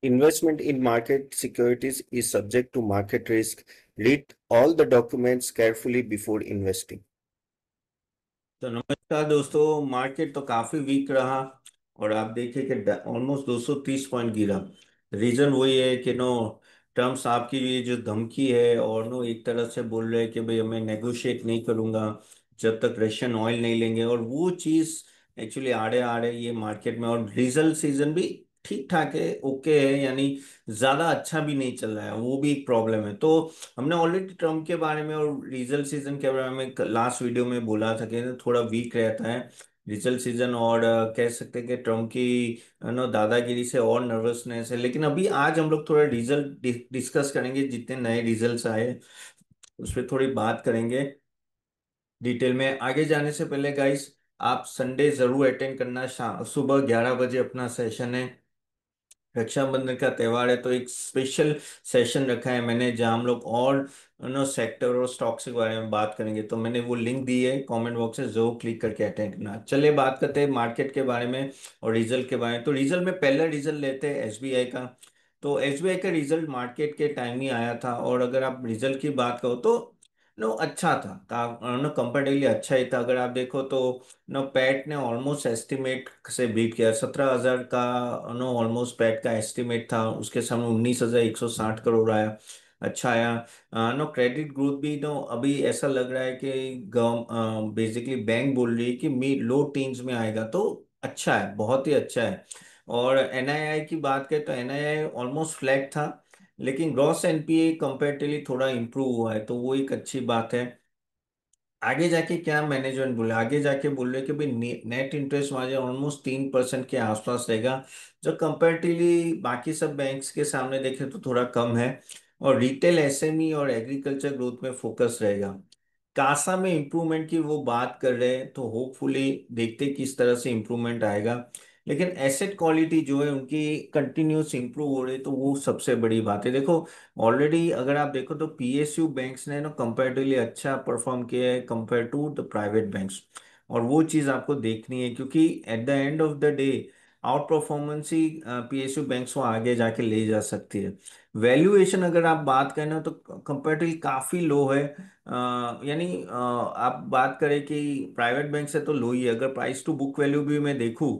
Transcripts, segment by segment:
Investment in market securities is subject to market risk. Read all the documents carefully before investing. तो नमस्कार दोस्तों, market तो काफी week रहा और आप देखिए कि ऑलमोस्ट 230 पॉइंट गिरा। रीजन वही है कि नो ट्रम्प साहब की ये जो धमकी है, और नो एक तरह से बोल रहे हैं कि भाई मैं नेगोशिएट नहीं करूंगा जब तक रशियन ऑयल नहीं लेंगे, और वो चीज एक्चुअली आड़े आ रही है ये मार्केट में। और रिजल्ट सीजन भी ठीक ठाक है, ओके है, यानी ज्यादा अच्छा भी नहीं चल रहा है, वो भी एक प्रॉब्लम है। तो हमने ऑलरेडी ट्रम्प के बारे में और रिजल्ट सीजन के बारे में लास्ट वीडियो में बोला था कि थोड़ा वीक रहता है रिजल्ट सीजन, और कह सकते हैं कि ट्रम्प की नो दादागिरी से और नर्वसनेस है। लेकिन अभी आज हम लोग थोड़ा रिजल्ट डिस्कस करेंगे, जितने नए रिजल्ट्स आए उस पर थोड़ी बात करेंगे डिटेल में। आगे जाने से पहले गाइस, आप संडे जरूर अटेंड करना, शाम सुबह 11 बजे अपना सेशन है। रक्षाबंधन का त्योहार है तो एक स्पेशल सेशन रखा है मैंने, जहां हम लोग और नो सेक्टर और स्टॉक्स के बारे में बात करेंगे। तो मैंने वो लिंक दी है कमेंट बॉक्स में, जरूर क्लिक करके अटेंड करना। चलिए बात करते हैं मार्केट के बारे में और रिजल्ट के बारे में। तो रिजल्ट में पहला रिजल्ट लेते हैं एसबीआई का। तो एसबीआई का रिजल्ट मार्केट के टाइम ही आया था, और अगर आप रिजल्ट की बात करो तो नो अच्छा था, नो कंपेरेटिवली अच्छा ही था। अगर आप देखो तो नो पैट ने ऑलमोस्ट एस्टिमेट से बीट किया। 17,000 का नो ऑलमोस्ट पैट का एस्टिमेट था, उसके सामने 19,160 करोड़ आया, अच्छा आया। नो क्रेडिट ग्रोथ भी नो अभी ऐसा लग रहा है कि बेसिकली बैंक बोल रही है कि मी लो टीन्स में आएगा, तो अच्छा है, बहुत ही अच्छा है। और एनआईआई की बात करें तो एनआईआई ऑलमोस्ट फ्लैट था, लेकिन ग्रॉस एनपीए कंपेरेटिवली थोड़ा इंप्रूव हुआ है, तो वो एक अच्छी बात है। आगे जाके क्या मैनेजमेंट बोले, आगे जाके बोल रहे कि भाई नेट इंटरेस्ट मार्जिन ऑलमोस्ट 3% के आसपास रहेगा, जो कंपैरेटिवली बाकी सब बैंक्स के सामने देखे तो थोड़ा कम है। और रिटेल एसएमई और एग्रीकल्चर ग्रोथ में फोकस रहेगा। कासा में इंप्रूवमेंट की वो बात कर रहे हैं, तो होपफुली देखते किस तरह से इंप्रूवमेंट आएगा। लेकिन एसेट क्वालिटी जो है उनकी कंटिन्यूस इंप्रूव हो रही है, तो वो सबसे बड़ी बात है। देखो ऑलरेडी अगर आप देखो तो पीएसयू बैंक्स ने ना कंपैरेटिवली अच्छा परफॉर्म किया है compare to the private banks, और वो चीज आपको देखनी है, क्योंकि at the end of the day outperformance ही पीएसयू बैंक्स को आगे जाके ले जा सकती है। वैल्यूएशन अगर आप बात करें ना तो कंपैरेटिवली काफी लो है। यानी आप बात करें कि प्राइवेट बैंक से तो लो ही है। अगर प्राइस टू बुक वैल्यू भी मैं देखूं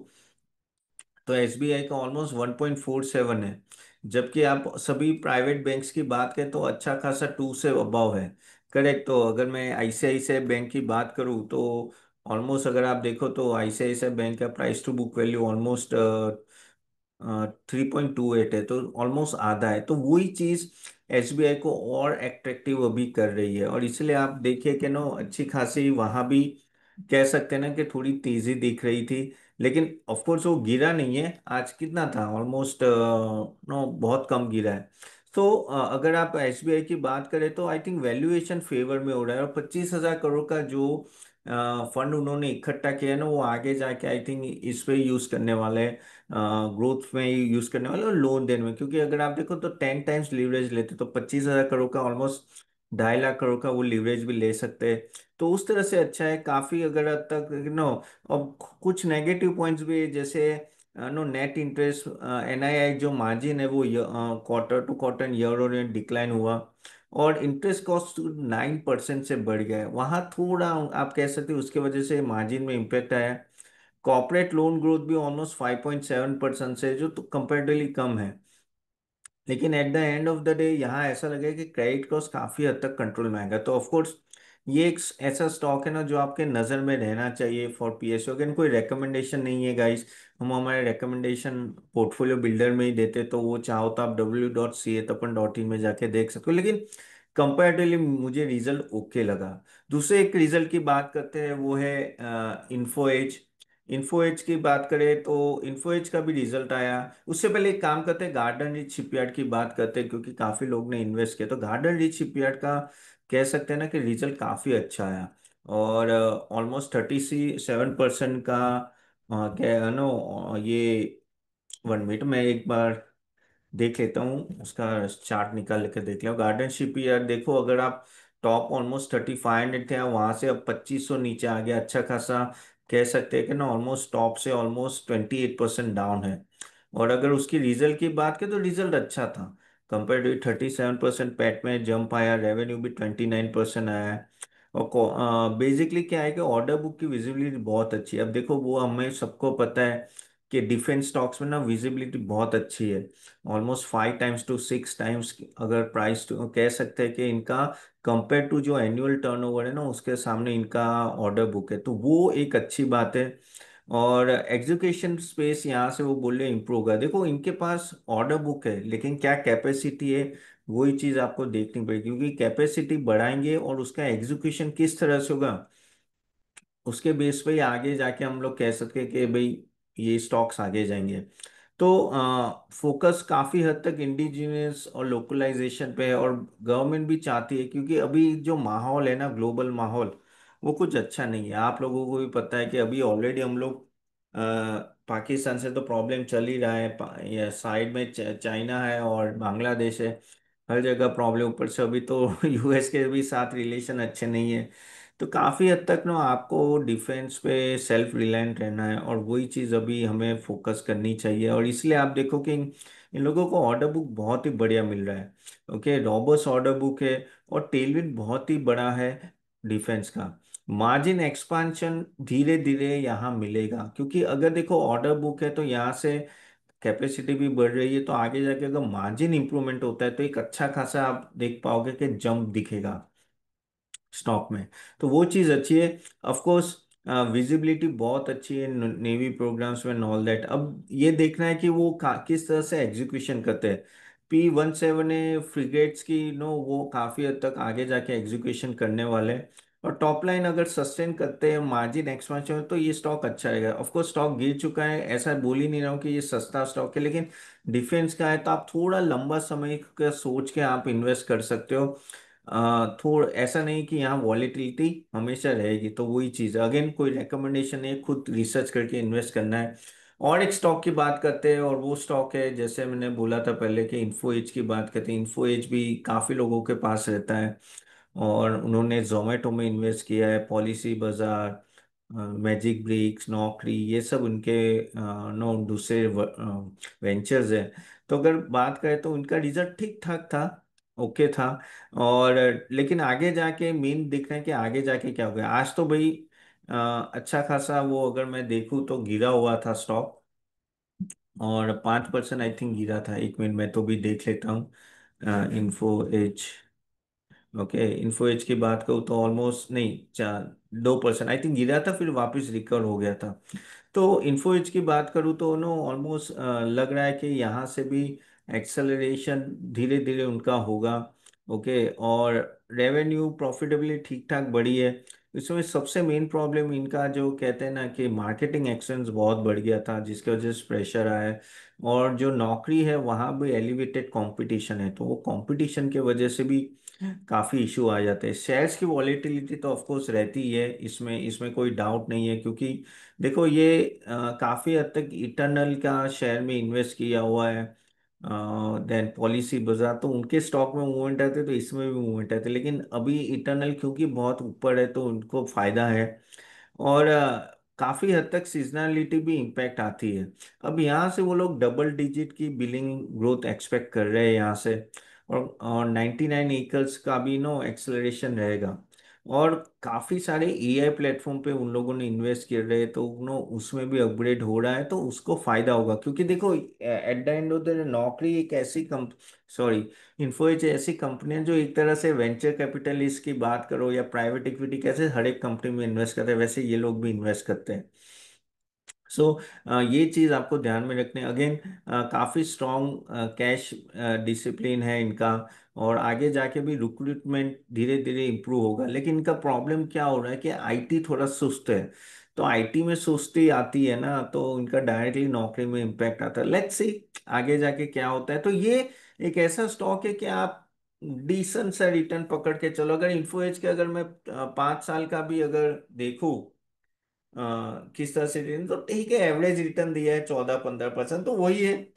तो एसबीआई का ऑलमोस्ट 1.47 है, जबकि आप सभी प्राइवेट बैंक्स की बात करें तो अच्छा खासा 2 से अबव है। करेक्ट। तो अगर मैं आईसीआईसीआई बैंक की बात करूं तो ऑलमोस्ट अगर आप देखो तो आईसीआईसीआई बैंक का price to book value almost 3.28 है, तो ऑलमोस्ट आधा है। तो वही चीज एसबीआई को और एट्रैक्टिव अभी कर रही है, और इसलिए आप देखिए कि नो अच्छी खासी वहां भी कह सकते हैं ना कि थोड़ी तेजी दिख रही थी। लेकिन ऑफ कोर्स वो गिरा नहीं है, आज कितना था ऑलमोस्ट नो बहुत कम गिरा है। तो अगर आप एसबीआई की बात करें तो आई थिंक वैल्यूएशन फेवर में हो रहा है, और 25,000 करोड़ का जो फंड उन्होंने इकट्ठा किया है ना, वो आगे जाके आई थिंक इस पे यूज करने वाले हैं, ग्रोथ में यूज करने वाले और लोन देने में। क्योंकि अगर आप देखो तो 10 टाइम्स लीवरेज लेते तो 25,000 करोड़ का ऑलमोस्ट 2.5 लाख करोड़ का वो लीवरेज भी ले सकते हैं। तो उस तरह से अच्छा है काफी। अगर हद तक नो अब कुछ नेगेटिव पॉइंट्स भी है, जैसे नो नेट इंटरेस्ट एनआईआई जो मार्जिन है वो क्वार्टर टू क्वार्टर ईयर और ईयर डिक्लाइन हुआ, और इंटरेस्ट कॉस्ट 9% से बढ़ गया है, वहाँ थोड़ा आप कह सकते हो उसके वजह से मार्जिन में इम्पेक्ट आया। कॉर्पोरेट लोन ग्रोथ भी ऑलमोस्ट 5.7% से, जो तो कंपेरेटिवली कम है। लेकिन eight the end of the day यहाँ ऐसा लगे कि क्रेडिट कॉस्ट काफी हद तक कंट्रोल में आएगा। तो ऑफ कोर्स ये एक ऐसा स्टॉक है ना जो आपके नजर में रहना चाहिए फॉर पीएसयू। अगेन कोई रेकमेंडेशन नहीं है गाइस, हम हमारे रेकमेंडेशन पोर्टफोलियो बिल्डर में ही देते, तो वो चाहो तो आप www.catapan.in में जाके देख सकते हो। लेकिन कंपैरेटिवली मुझे रिजल्ट ओके लगा। दूसरे एक रिजल्ट की बात करते हैं, वो है इन्फो एज। इन्फो एज की बात करें तो इन्फो एज का भी रिजल्ट आया। उससे पहले एक काम करते हैं, गार्डन रिच शिपयार्ड की बात करते हैं, क्योंकि काफी लोग ने इन्वेस्ट किया। तो गार्डन रिच शिपयार्ड का कह सकते हैं ना कि रिजल्ट काफी अच्छा आया, और ऑलमोस्ट 37% का क्या नो ये 1 मिनट में एक बार देख लेता हूँ, उसका चार्ट निकाल के देख लिया। गार्डन शिपयार्ड देखो, अगर आप टॉप ऑलमोस्ट 3,500 थे, वहां से अब 2,500 नीचे आ गया, अच्छा खासा कह सकते हैं कि ना ऑलमोस्ट टॉप से ऑलमोस्ट 28% डाउन है। और अगर उसकी रिजल्ट की बात करें तो रिजल्ट अच्छा था। कंपेयर टू 37% पैट में जंप आया, रेवेन्यू भी 29% आया है। और बेसिकली क्या है कि ऑर्डर बुक की विजिबिलिटी बहुत अच्छी है। अब देखो वो हमें सबको पता है कि डिफेंस स्टॉक्स में ना विजिबिलिटी बहुत अच्छी है, ऑलमोस्ट 5 टाइम्स to 6 टाइम्स, अगर प्राइस तो कह सकते हैं कि इनका कंपेयर टू जो एनुअल टर्नओवर है ना उसके सामने इनका ऑर्डर बुक है, तो वो एक अच्छी बात है। और एग्जीक्यूशन स्पेस यहाँ से वो बोल रहे इम्प्रूव होगा। देखो इनके पास ऑर्डर बुक है लेकिन क्या कैपेसिटी है, वही चीज आपको देखनी पड़ेगी, क्योंकि कैपेसिटी बढ़ाएंगे और उसका एग्जीक्यूशन किस तरह से होगा उसके बेस पे ही आगे जाके हम लोग कह सकते हैं कि भाई ये स्टॉक्स आगे जाएंगे। तो फोकस काफी हद तक इंडिजिनियस और लोकलाइजेशन पे है, और गवर्नमेंट भी चाहती है, क्योंकि अभी जो माहौल है ना ग्लोबल माहौल वो कुछ अच्छा नहीं है। आप लोगों को भी पता है कि अभी ऑलरेडी हम लोग पाकिस्तान से तो प्रॉब्लम चल ही रहा है, ये साइड में चाइना है और बांग्लादेश है, हर जगह प्रॉब्लम। ऊपर से अभी तो यूएस के भी साथ रिलेशन अच्छे नहीं है। तो काफी हद तक ना आपको डिफेंस पे सेल्फ रिलायंट रहना है, और वही चीज अभी हमें फोकस करनी चाहिए। और इसलिए आप देखो कि इन लोगों को ऑर्डर बुक बहुत ही बढ़िया मिल रहा है। ओके, रॉबस्ट ऑर्डर बुक है, और टेलविंड बहुत ही बड़ा है डिफेंस का। मार्जिन एक्सपांशन धीरे धीरे यहाँ मिलेगा, क्योंकि अगर देखो ऑर्डर बुक है तो यहाँ से कैपेसिटी भी बढ़ रही है, तो आगे जाके अगर मार्जिन इंप्रूवमेंट होता है तो एक अच्छा खासा आप देख पाओगे कि जंप दिखेगा स्टॉक में। तो वो चीज अच्छी है। ऑफ कोर्स विजिबिलिटी बहुत अच्छी है नेवी प्रोग्राम्स में, ऑल दैट। अब ये देखना है कि वो किस तरह से एग्जीक्यूशन करते हैं। P-17 ए फ्रिगेट्स की वो काफी हद तक आगे जाके एग्जीक्यूशन करने वाले हैं। और टॉप लाइन अगर सस्टेन करते हैं, मार्जिन एक्सपेंशन, तो ये स्टॉक अच्छा रहेगा। ऑफ कोर्स स्टॉक गिर चुका है, ऐसा बोल ही नहीं रहा हूँ कि ये सस्ता स्टॉक है, लेकिन डिफेंस का है तो आप थोड़ा लंबा समय का सोच के आप इन्वेस्ट कर सकते हो। थोड़ा ऐसा नहीं कि यहाँ वॉलेटिलिटी हमेशा रहेगी। तो वही चीज़ अगेन कोई रिकमेंडेशन है, खुद रिसर्च करके इन्वेस्ट करना है। और एक स्टॉक की बात करते हैं, और वो स्टॉक है जैसे मैंने बोला था पहले कि इन्फो एज की बात करते हैं। इन्फो एज भी काफ़ी लोगों के पास रहता है, और उन्होंने जोमेटो में इन्वेस्ट किया है, पॉलिसी बाजार, मैजिक ब्रिक्स, नौकरी, ये सब उनके दूसरे वेंचर्स हैं। तो अगर बात करें तो उनका रिजल्ट ठीक ठाक था, ओके था। और लेकिन आगे जाके मेन दिख रहा है कि आगे जाके क्या हो गया। आज तो भाई अच्छा खासा वो अगर मैं देखूँ तो गिरा हुआ था स्टॉक, और 5% आई थिंक गिरा था। एक मिनट मैं तो भी देख लेता हूँ। Info Edge, okay, Info Edge की बात करूँ तो ऑलमोस्ट नहीं, 2% आई थिंक गिरा था, फिर वापस रिकवर हो गया था। तो इन्फो एज की बात करूँ तो ऑलमोस्ट लग रहा है कि यहाँ से भी एक्सेलरेशन धीरे धीरे उनका होगा। ओके, और रेवेन्यू प्रॉफिटेबली ठीक ठाक बढ़ी है। इसमें सबसे मेन प्रॉब्लम इनका जो कहते हैं ना कि मार्केटिंग एक्सपेंस बहुत बढ़ गया था, जिसकी वजह से प्रेशर आया है। और जो नौकरी है वहाँ भी एलिवेटेड कंपटीशन है, तो वो कंपटीशन के वजह से भी काफी इशू आ जाते हैं। शेयर्स की वॉलेटिलिटी तो ऑफ कोर्स रहती ही है, इसमें इसमें कोई डाउट नहीं है, क्योंकि देखो ये काफी हद तक इटर्नल का शेयर में इन्वेस्ट किया हुआ है। देन पॉलिसी बाजार, तो उनके स्टॉक में मूवमेंट आते तो इसमें भी मूवमेंट आते, लेकिन अभी इटर्नल क्योंकि बहुत ऊपर है तो उनको फायदा है। और काफी हद तक सीजनलिटी भी इम्पैक्ट आती है। अब यहाँ से वो लोग डबल डिजिट की बिलिंग ग्रोथ एक्सपेक्ट कर रहे हैं यहाँ से। और 99 एकर्स का भी एक्सेलरेशन रहेगा। और काफी सारे एआई प्लेटफॉर्म पे उन लोगों ने इन्वेस्ट कर रहे हैं, तो उसमें भी अपग्रेड हो रहा है, तो उसको फायदा होगा। क्योंकि देखो eight the end of the नौकरी एक ऐसी सॉरी, इन्फोएज ऐसी कंपनी है जो एक तरह से वेंचर कैपिटलिस्ट की बात करो या प्राइवेट इक्विटी, कैसे हर एक कंपनी में इन्वेस्ट करते हैं वैसे ये लोग भी इन्वेस्ट करते हैं। सो ये चीज आपको ध्यान में रखने, अगेन काफी स्ट्रॉन्ग कैश डिसिप्लिन है इनका। और आगे जाके भी रिक्रूटमेंट धीरे धीरे इम्प्रूव होगा, लेकिन इनका प्रॉब्लम क्या हो रहा है कि आईटी थोड़ा सुस्त है। तो आईटी में सुस्ती आती है ना, तो इनका डायरेक्टली नौकरी में इम्पैक्ट आता है। लेट्स सी आगे जाके क्या होता है। तो ये एक ऐसा स्टॉक है कि आप डिसेंट सा रिटर्न पकड़ के चलो। अगर इन्फो एज के अगर मैं 5 साल का भी अगर देखूं किस तरह से रिटर्न, तो ठीक है, एवरेज रिटर्न दिया है 14-15%, तो वही है।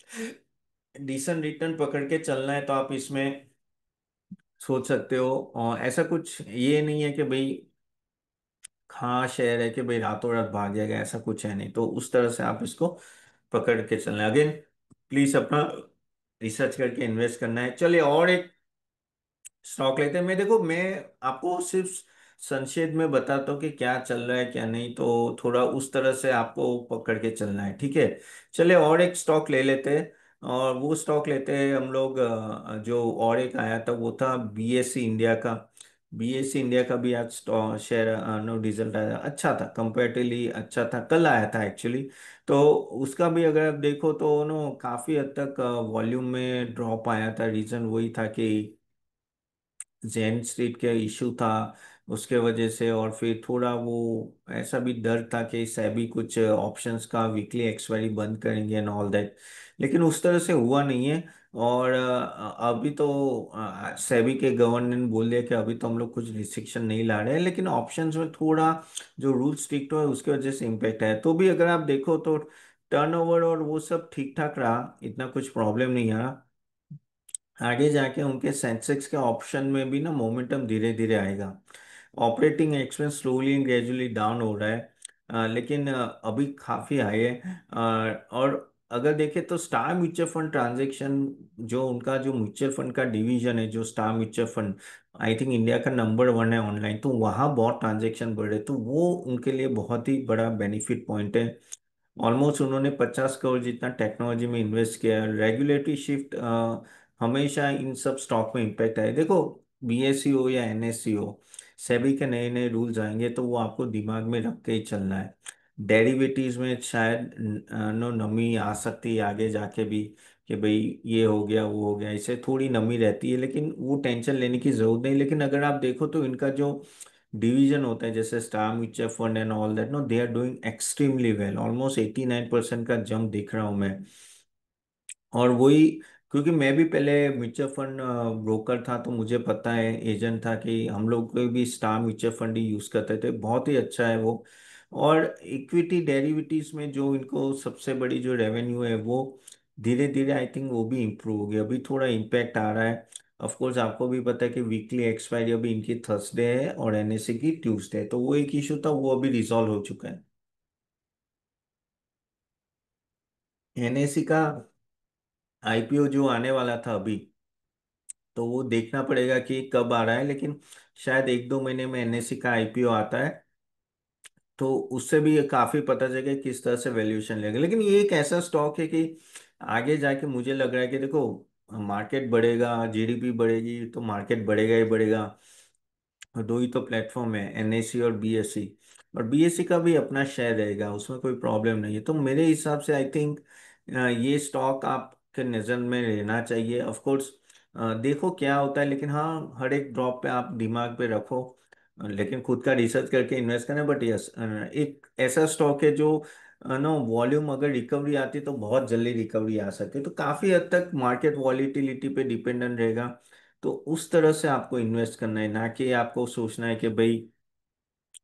डिसेंट रिटर्न पकड़ के चलना है तो आप इसमें सोच सकते हो। और ऐसा कुछ ये नहीं है कि भाई हाँ शेयर है कि भाई रातों रात भाग जाएगा, ऐसा कुछ है नहीं। तो उस तरह से आप इसको पकड़ के चलना है। अगेन प्लीज अपना रिसर्च करके इन्वेस्ट करना है। चलिए और एक स्टॉक लेते हैं। मैं देखो, मैं आपको सिर्फ संक्षेप में बताता हूँ कि क्या चल रहा है क्या नहीं, तो थोड़ा उस तरह से आपको पकड़ के चलना है, ठीक है। चलिए और एक स्टॉक ले लेते हैं, और वो स्टॉक लेते हैं हम लोग, जो और एक आया था वो था बीएससी इंडिया का। बीएससी इंडिया का भी आज शेयर नो रिजल्ट आया, अच्छा था, कंपेरेटिवली अच्छा था, कल आया था एक्चुअली। तो उसका भी अगर आप देखो तो नो काफी हद तक वॉल्यूम में ड्रॉप आया था। रीजन वही था कि जैन स्ट्रीट का इशू था, उसके वजह से। और फिर थोड़ा वो ऐसा भी डर था कि सेबी कुछ ऑप्शंस का वीकली एक्सपायरी बंद करेंगे एंड ऑल दैट, लेकिन उस तरह से हुआ नहीं है। और अभी तो सेबी के गवर्नर ने बोल दिया कि अभी तो हम लोग कुछ रिस्ट्रिक्शन नहीं ला रहे हैं, लेकिन ऑप्शंस में थोड़ा जो रूल स्ट्रिक्ट हुआ है उसकी वजह से इम्पेक्ट है। तो भी अगर आप देखो तो टर्नओवर और वो सब ठीक ठाक रहा, इतना कुछ प्रॉब्लम नहीं आ रहा। आगे जाके उनके सेंसेक्स के ऑप्शन में भी ना मोमेंटम धीरे धीरे आएगा। Operating expense slowly and gradually down हो रहा है, लेकिन अभी काफी हाई है। और अगर देखें तो स्टार म्यूचुअल फंड ट्रांजैक्शन, जो उनका जो म्यूचुअल फंड का डिवीजन है, जो star mutual fund, I think India का नंबर 1 है ऑनलाइन, तो वहाँ बहुत ट्रांजैक्शन बढ़ रहे, तो वो उनके लिए बहुत ही बड़ा बेनिफिट पॉइंट है। ऑलमोस्ट उन्होंने 50 करोड़ जितना टेक्नोलॉजी में इन्वेस्ट किया है। रेगुलेटरी शिफ्ट हमेशा इन सब स्टॉक में इम्पैक्ट है। देखो, बीएसई हो या एनएससी हो, सेबी के नए नए रूल्स आएंगे तो वो आपको दिमाग में रख के ही चलना है। डेरिवेटिव्स में शायद नो नमी आ सकती है आगे जाके भी, कि भाई ये हो गया वो हो गया, इससे थोड़ी नमी रहती है, लेकिन वो टेंशन लेने की जरूरत नहीं। लेकिन अगर आप देखो तो इनका जो डिवीजन होता है जैसे star mutual fund and all that, no they are doing extremely well, almost 89% का जंप देख रहा हूं मैं। और वही, क्योंकि मैं भी पहले म्यूचुअल फंड ब्रोकर था, तो मुझे पता है, एजेंट था, कि हम लोग को भी स्टार म्यूचुअल फंड ही यूज करते थे, बहुत ही अच्छा है वो। और इक्विटी डेरिवेटिव्स में जो इनको सबसे बड़ी जो रेवेन्यू है वो धीरे धीरे आई थिंक वो भी इम्प्रूव होगी, अभी थोड़ा इम्पैक्ट आ रहा है। ऑफ कोर्स आपको भी पता है कि वीकली एक्सपायरी अभी इनकी थर्सडे है और एनएससी की ट्यूसडे है, तो वो एक इशू था, वो अभी रिजॉल्व हो चुका है। एनएससी का आईपीओ जो आने वाला था अभी, तो वो देखना पड़ेगा कि कब आ रहा है, लेकिन शायद 1-2 महीने में एनएससी का आईपीओ आता है, तो उससे भी ये काफी पता चलेगा कि किस तरह से वैल्यूएशन लेगा। लेकिन ये एक ऐसा स्टॉक है कि आगे जाके मुझे लग रहा है कि देखो, मार्केट बढ़ेगा, जीडीपी बढ़ेगी, तो मार्केट बढ़ेगा ही बढ़ेगा। और दो ही तो प्लेटफॉर्म है, एनएससी और बीएससी, और बीएससी का भी अपना शेयर रहेगा, उसमें कोई प्रॉब्लम नहीं है। तो मेरे हिसाब से आई थिंक ये स्टॉक आपके नज़र में रहना चाहिए। ऑफ कोर्स देखो क्या होता है, लेकिन हाँ, हर एक ड्रॉप पे आप दिमाग पे रखो, लेकिन खुद का रिसर्च करके इन्वेस्ट करना। बट यस, एक ऐसा स्टॉक है जो नो वॉल्यूम अगर रिकवरी आती है तो बहुत जल्दी रिकवरी आ सकती है, तो काफ़ी हद तक मार्केट वॉलीटिलिटी पे डिपेंडेंट रहेगा। तो उस तरह से आपको इन्वेस्ट करना है, ना कि आपको सोचना है कि भाई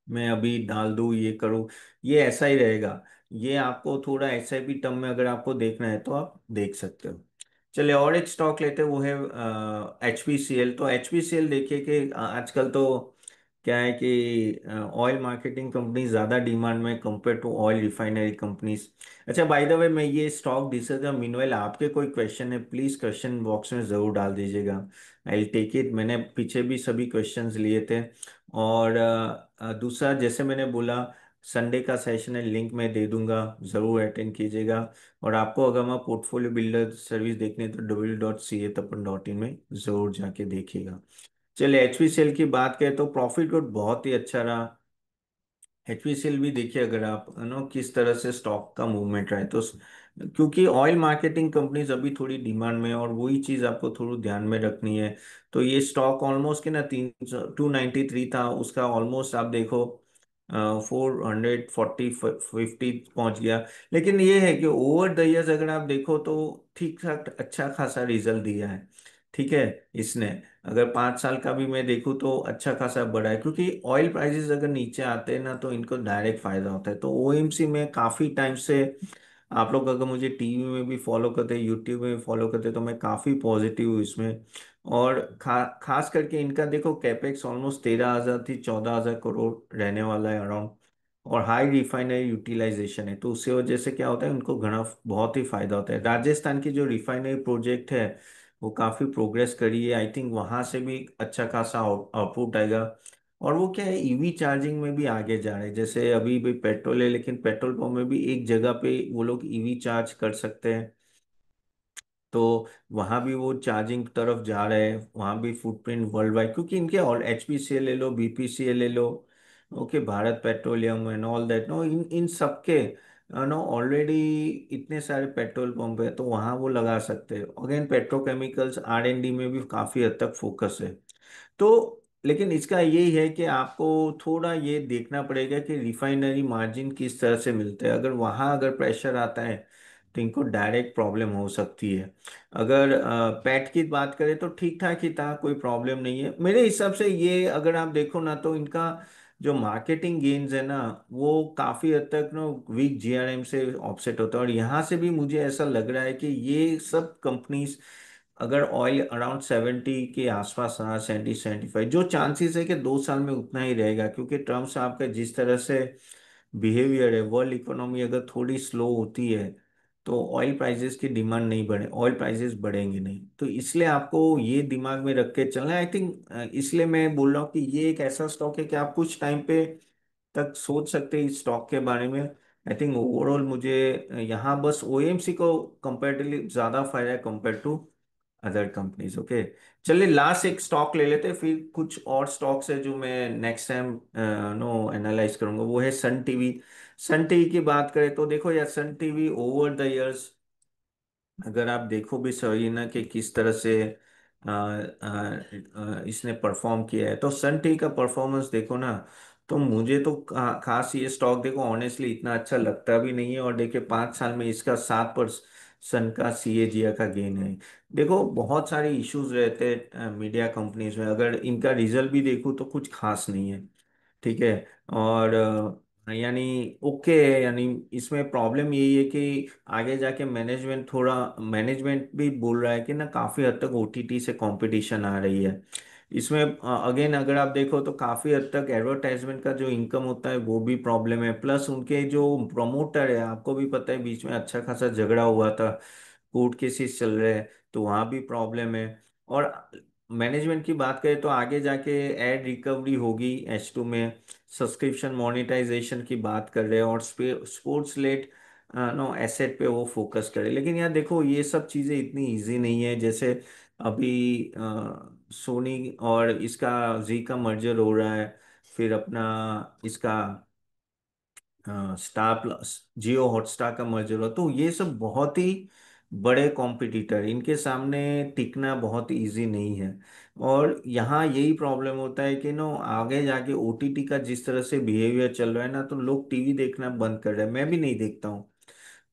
मैं अभी डाल दूं ये करूं। ये ऐसा ही रहेगा। ये आपको थोड़ा एसआईपी टर्म में अगर आपको देखना है तो आप देख सकते हो। चलिए और एक स्टॉक लेते हैं, वो है एचपीसीएल। तो एचपीसीएल देखिए कि आजकल तो क्या है कि ऑयल मार्केटिंग कंपनी ज़्यादा डिमांड में compare to oil refinery companies. अच्छा, बाय द वे, मैं ये स्टॉक डिस्कस, मीनवाइल आपके कोई क्वेश्चन है प्लीज़ क्वेश्चन बॉक्स में ज़रूर डाल दीजिएगा, आई विल टेक इट। मैंने पीछे भी सभी क्वेश्चंस लिए थे। और दूसरा, जैसे मैंने बोला, संडे का सेशन है, लिंक मैं दे दूंगा, ज़रूर अटेंड कीजिएगा। और आपको अगर मैं पोर्टफोलियो बिल्डर सर्विस देखनी है तो www.catappan.in में ज़रूर जाके देखिएगा। चलिए एचपीसीएल की बात करें तो प्रॉफिट ग्रोथ बहुत ही अच्छा रहा। एचपीसीएल भी देखिए, अगर आप नो किस तरह से स्टॉक का मूवमेंट रहा है, तो क्योंकि ऑयल मार्केटिंग कंपनीज अभी थोड़ी डिमांड में है, और वही चीज़ आपको थोड़ी ध्यान में रखनी है। तो ये स्टॉक ऑलमोस्ट के ना 293 था, उसका ऑलमोस्ट आप देखो 440-50 पहुंच गया। लेकिन ये है कि ओवर द इयर्स अगर आप देखो तो ठीक ठाक अच्छा खासा रिजल्ट दिया है, ठीक है। इसने अगर 5 साल का भी मैं देखूँ तो अच्छा खासा बढ़ा है, क्योंकि ऑयल प्राइसेस अगर नीचे आते हैं ना तो इनको डायरेक्ट फायदा होता है। तो ओएमसी में काफी टाइम से, आप लोग अगर मुझे टीवी में भी फॉलो करते हैं, यूट्यूब में भी फॉलो करते हैं, तो मैं काफी पॉजिटिव हूँ इसमें। और खास करके इनका देखो कैपेक्स ऑलमोस्ट 13,000 थी 14,000 करोड़ रहने वाला है अराउंड। और हाई रिफाइनरी यूटिलाइजेशन है, तो उससे वजह से क्या होता है, उनको घना बहुत ही फायदा होता है। राजस्थान की जो रिफाइनरी प्रोजेक्ट है वो काफी प्रोग्रेस करी है, आई थिंक वहां से भी अच्छा खासा आउटपुट आएगा। और वो क्या है, ईवी चार्जिंग में भी आगे जा रहे हैं। जैसे अभी भी पेट्रोल है, लेकिन पेट्रोल पंप में भी एक जगह पे वो लोग ईवी चार्ज कर सकते हैं, तो वहां भी वो चार्जिंग तरफ जा रहे हैं। वहां भी फुटप्रिंट वर्ल्ड वाइड, क्योंकि इनके और एचपीसीएल ले लो, बीपीसीएल ले लो, okay, Bharat petroleum and all that, no, इन इन सबके नो ऑलरेडी इतने सारे पेट्रोल पंप है, तो वहां वो लगा सकते हैं। Again petrochemicals R and D में भी काफी हद तक फोकस है। तो लेकिन इसका यही है कि आपको थोड़ा ये देखना पड़ेगा कि रिफाइनरी मार्जिन किस तरह से मिलते हैं। अगर वहां अगर प्रेशर आता है तो इनको डायरेक्ट प्रॉब्लम हो सकती है। अगर पैट की बात करें तो ठीक ठाक ही था, कोई प्रॉब्लम नहीं है मेरे हिसाब से। ये अगर आप देखो ना, तो इनका जो मार्केटिंग गेन्स है ना, वो काफी हद तक ना वीक जीआरएम से ऑफसेट होता है। और यहाँ से भी मुझे ऐसा लग रहा है कि ये सब कंपनीज, अगर ऑयल अराउंड 70 के आसपास रहा, 70-75, जो चांसेस है कि 2 साल में उतना ही रहेगा, क्योंकि ट्रम्प साहब का जिस तरह से बिहेवियर है, वर्ल्ड इकोनॉमी अगर थोड़ी स्लो होती है तो ऑयल प्राइसेस की डिमांड नहीं बढ़े, ऑयल प्राइसेस बढ़ेंगे नहीं। तो इसलिए आपको ये दिमाग में रख के चलना है, आई थिंक। इसलिए मैं बोल रहा हूँ कि ये एक ऐसा स्टॉक है कि आप कुछ टाइम पे तक सोच सकते हैं इस स्टॉक के बारे में। आई थिंक ओवरऑल मुझे यहाँ बस ओएमसी को कंपेरेटिवली ज्यादा फायदा है compare to other companies, okay. चलिए लास्ट एक स्टॉक ले लेते हैं, फिर कुछ और स्टॉक्स है जो मैं नेक्स्ट टाइम नो एनालाइज करूंगा, वो है सन टीवी। सन टीवी की बात करें तो देखो यार, Sun TV over the years अगर आप देखो भी सही ना कि किस तरह से इसने परफॉर्म किया है, तो सन टी का परफॉर्मेंस देखो ना, तो मुझे तो खास ये स्टॉक देखो ऑनेस्टली इतना अच्छा लगता भी नहीं है। और देखिए 5 साल में इसका 7% का सीएजीआर का गेन है। देखो बहुत सारे इश्यूज रहते हैं मीडिया कंपनीज में, अगर इनका रिजल्ट भी देखूँ तो कुछ खास नहीं है, ठीक है। और यानी ओके है, यानी इसमें प्रॉब्लम यही है कि आगे जाके मैनेजमेंट भी बोल रहा है कि ना काफी हद तक ओटीटी से कंपटीशन आ रही है। इसमें अगेन अगर आप देखो तो काफी हद तक एडवर्टाइजमेंट का जो इनकम होता है वो भी प्रॉब्लम है, प्लस उनके जो प्रमोटर है, आपको भी पता है बीच में अच्छा खासा झगड़ा हुआ था, कोर्ट केसेस चल रहे हैं, तो वहां भी प्रॉब्लम है। और मैनेजमेंट की बात करें तो आगे जाके एड रिकवरी होगी H2 में, सब्सक्रिप्शन मोनेटाइजेशन की बात कर रहे हैं, और स्पोर्ट्स लेट नो एसेट पे वो फोकस करे। लेकिन यार देखो ये सब चीज़ें इतनी इजी नहीं है। जैसे अभी सोनी और इसका जी का मर्जर हो रहा है, फिर अपना इसका स्टार प्लस जियो हॉटस्टार का मर्जर हुआ, तो ये सब बहुत ही बड़े कॉम्पिटिटर, इनके सामने टिकना बहुत इजी नहीं है। और यहाँ यही प्रॉब्लम होता है कि नो आगे जाके ओटीटी का जिस तरह से बिहेवियर चल रहा है ना, तो लोग टीवी देखना बंद कर रहे हैं, मैं भी नहीं देखता हूँ।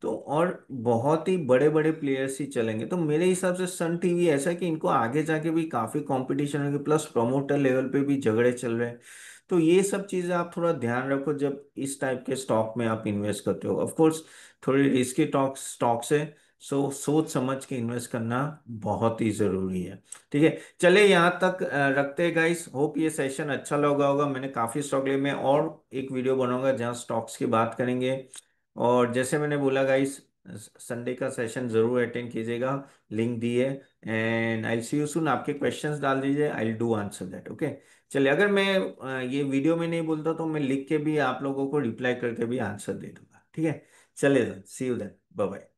तो और बहुत ही बड़े बड़े प्लेयर्स ही चलेंगे, तो मेरे हिसाब से सन टीवी ऐसा है कि इनको आगे जाके भी काफी कंपटीशन होगी, प्लस प्रमोटर लेवल पे भी झगड़े चल रहे हैं। तो ये सब चीजें आप थोड़ा ध्यान रखो जब इस टाइप के स्टॉक में आप इन्वेस्ट करते हो। ऑफ कोर्स थोड़ी रिस्की स्टॉक्स है, सो सोच समझ के इन्वेस्ट करना बहुत ही जरूरी है। ठीक है, चले यहाँ तक रखते हैं गाइस। होप ये सेशन अच्छा लगा होगा, मैंने काफी स्टॉक लिए, मैं और एक वीडियो बनाऊंगा जहाँ स्टॉक्स की बात करेंगे। और जैसे मैंने बोला गाइस, संडे का सेशन जरूर अटेंड कीजिएगा, लिंक दिए। And I see you soon, आपके क्वेश्चंस डाल दीजिए, I do answer that, okay. चलिए, अगर मैं ये वीडियो में नहीं बोलता तो मैं लिख के भी आप लोगों को रिप्लाई करके भी आंसर दे दूंगा, ठीक है। चलिए, सी यू देन, बाय बाय।